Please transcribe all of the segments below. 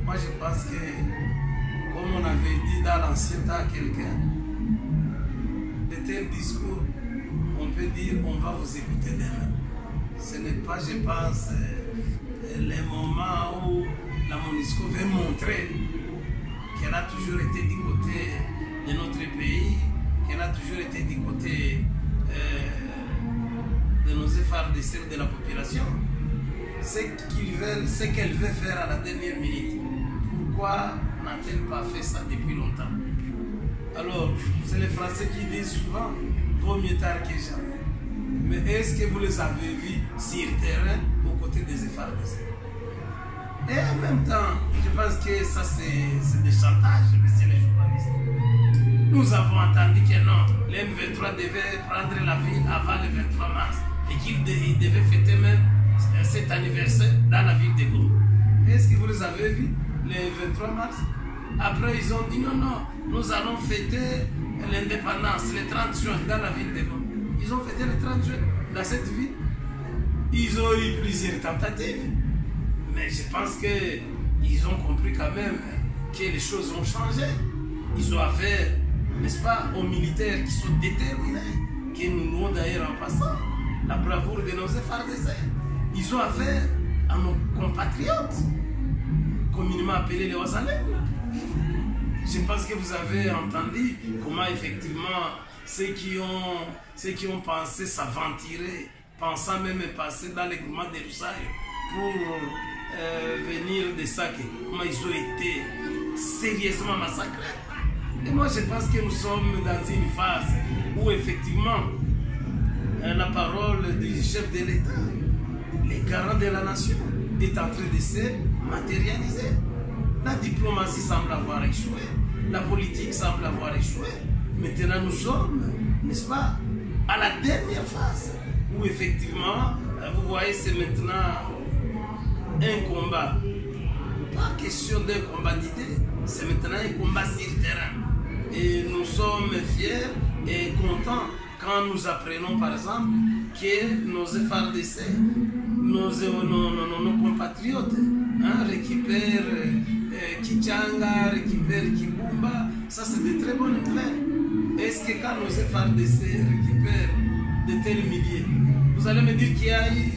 Moi, je pense que, comme on avait dit dans l'ancien temps à quelqu'un, de tels discours, on peut dire on va vous écouter demain. Ce n'est pas, je pense, les moments où la MONUSCO veut montrer qu'elle a toujours été du côté de notre pays, qu'elle a toujours été du côté de nos FARDC de la population. Ce qu'elle veut faire à la dernière minute. Pourquoi n'a-t-elle pas fait ça depuis longtemps? Alors, c'est les Français qui disent souvent, vaut mieux tard que jamais. Mais est-ce que vous les avez vus sur le terrain aux côtés des FARDC? Et en même temps, je pense que ça c'est des chantages, messieurs les journalistes. Nous avons entendu que non, le M23 devait prendre la ville avant le 23 mars et qu'il devait fêter même cet anniversaire dans la ville de Goma. Est-ce que vous les avez vus le 23 mars? Après, ils ont dit non, non, nous allons fêter l'indépendance le 30 juin dans la ville de Goma. Ils ont fêté le 30 juin dans cette ville. Ils ont eu plusieurs tentatives. Mais je pense qu'ils ont compris quand même que les choses ont changé. Ils ont affaire, n'est-ce pas, aux militaires qui sont déterminés, que nous louons d'ailleurs en passant, la bravoure de nos FARDC. Ils ont affaire à nos compatriotes, communément appelés les Ouazalais. Je pense que vous avez entendu comment effectivement ceux qui ont pensé s'aventurer, pensant même passer dans les groupements des Roussailles pour venir de ça, comment ils ont été sérieusement massacrés. Et moi je pense que nous sommes dans une phase où effectivement la parole du chef de l'État, les garants de la nation, est en train de se matérialiser. La diplomatie semble avoir échoué, la politique semble avoir échoué. Maintenant nous sommes, n'est-ce pas, à la dernière phase où effectivement, vous voyez, c'est maintenant un combat. Pas question d'un combat d'idées, c'est maintenant un combat sur le terrain. Et nous sommes fiers et contents quand nous apprenons par exemple que nos FARDC, nos compatriotes récupèrent Kichanga, récupèrent Kibumba. Ça c'est de très bonnes nouvelles. Est-ce que quand nos FARDC récupèrent de tels milliers, vous allez me dire qu'il y a eu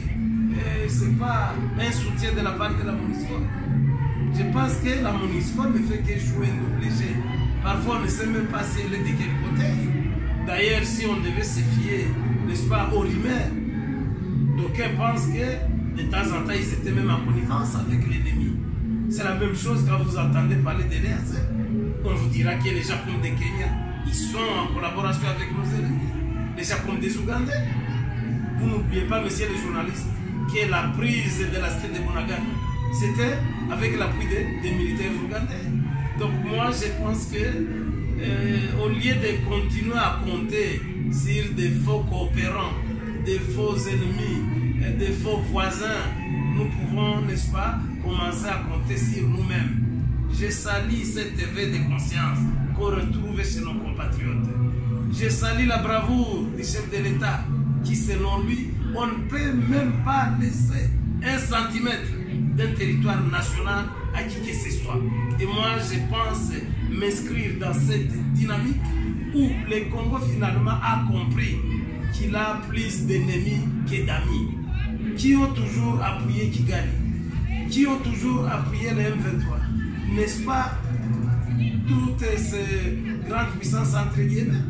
c'est pas un soutien de la part de la MONUSCO? Je pense que la MONUSCO ne fait que jouer un double jeu. Parfois on ne sait même pas si elle est de quel côté. D'ailleurs, si on devait se fier, n'est-ce pas, aux rumeurs, d'aucuns pensent que de temps en temps ils étaient même en connivence avec l'ennemi. C'est la même chose quand vous entendez parler de l'EAC. On vous dira que les gens comme des Kenyans, ils sont en collaboration avec nos ennemis. Les gens comme des Ougandais. Vous n'oubliez pas, messieurs les journalistes, que la prise de la cité de Bunagana, c'était avec l'appui des militaires ougandais. Donc moi, je pense que au lieu de continuer à compter sur des faux coopérants, des faux ennemis, des faux voisins, nous pouvons, n'est-ce pas, commencer à compter sur nous-mêmes. Je salue cet éveil de conscience qu'on retrouve chez nos compatriotes. Je salue la bravoure du chef de l'État qui, selon lui, on ne peut même pas laisser un centimètre d'un territoire national à qui que ce soit. Et moi, je pense m'inscrire dans cette dynamique où le Congo finalement a compris qu'il a plus d'ennemis que d'amis, qui ont toujours appuyé Kigali, qui ont toujours appuyé le M23. N'est-ce pas, toutes ces grandes puissances entre guillemets,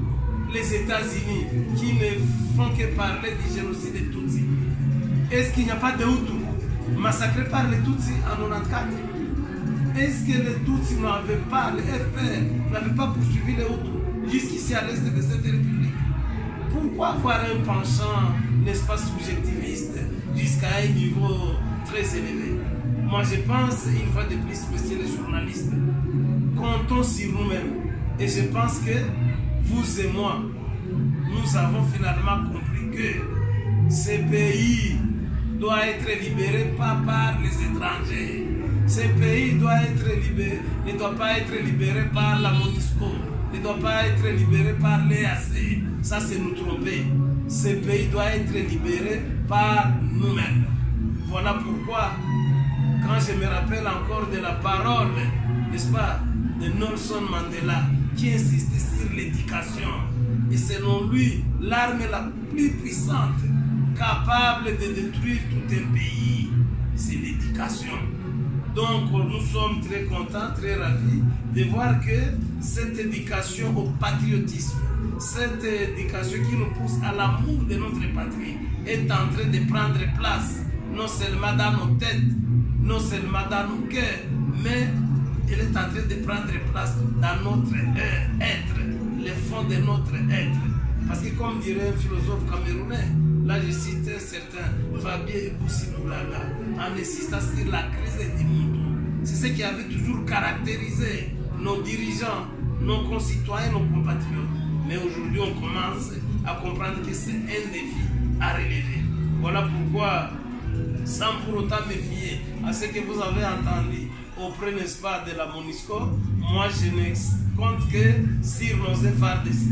les États-Unis qui ne font que parler du génocide des Tutsis. Est-ce qu'il n'y a pas de Hutus massacrés par les Tutsis en 1994? Est-ce que les Tutsis n'avaient pas, les FPR n'avaient pas poursuivi les Hutus jusqu'ici à l'est de cette république? Pourquoi avoir un penchant, n'est-ce pas, subjectiviste jusqu'à un niveau très élevé? Moi je pense, une fois de plus, messieurs les journalistes, comptons sur nous-mêmes. Et je pense que vous et moi, nous avons finalement compris que ce pays doit être libéré pas par les étrangers. Ce pays doit être libéré, ne doit pas être libéré par la MONUSCO, ne doit pas être libéré par l'EAC. Ça c'est nous tromper. Ce pays doit être libéré par nous-mêmes. Voilà pourquoi Quand je me rappelle encore de la parole, n'est-ce pas, de Nelson Mandela, qui insiste sur l'éducation. Et selon lui, l'arme la plus puissante, capable de détruire tout un pays, c'est l'éducation. Donc nous sommes très contents, très ravis de voir que cette éducation au patriotisme, cette éducation qui nous pousse à l'amour de notre patrie est en train de prendre place, non seulement dans nos têtes, non seulement dans nos cœurs, mais elle est en train de prendre place dans notre être, le fond de notre être. Parce que comme dirait un philosophe camerounais, là je cite un certain Fabien Boussi-Boulaga, en insistant sur la crise du monde. C'est ce qui avait toujours caractérisé nos dirigeants, nos concitoyens, nos compatriotes. Mais aujourd'hui on commence à comprendre que c'est un défi à relever. Voilà pourquoi, sans pour autant me fier à ce que vous avez entendu auprès, n'est-ce pas, de la MONUSCO, moi je ne compte que sur nos efforts d'essai.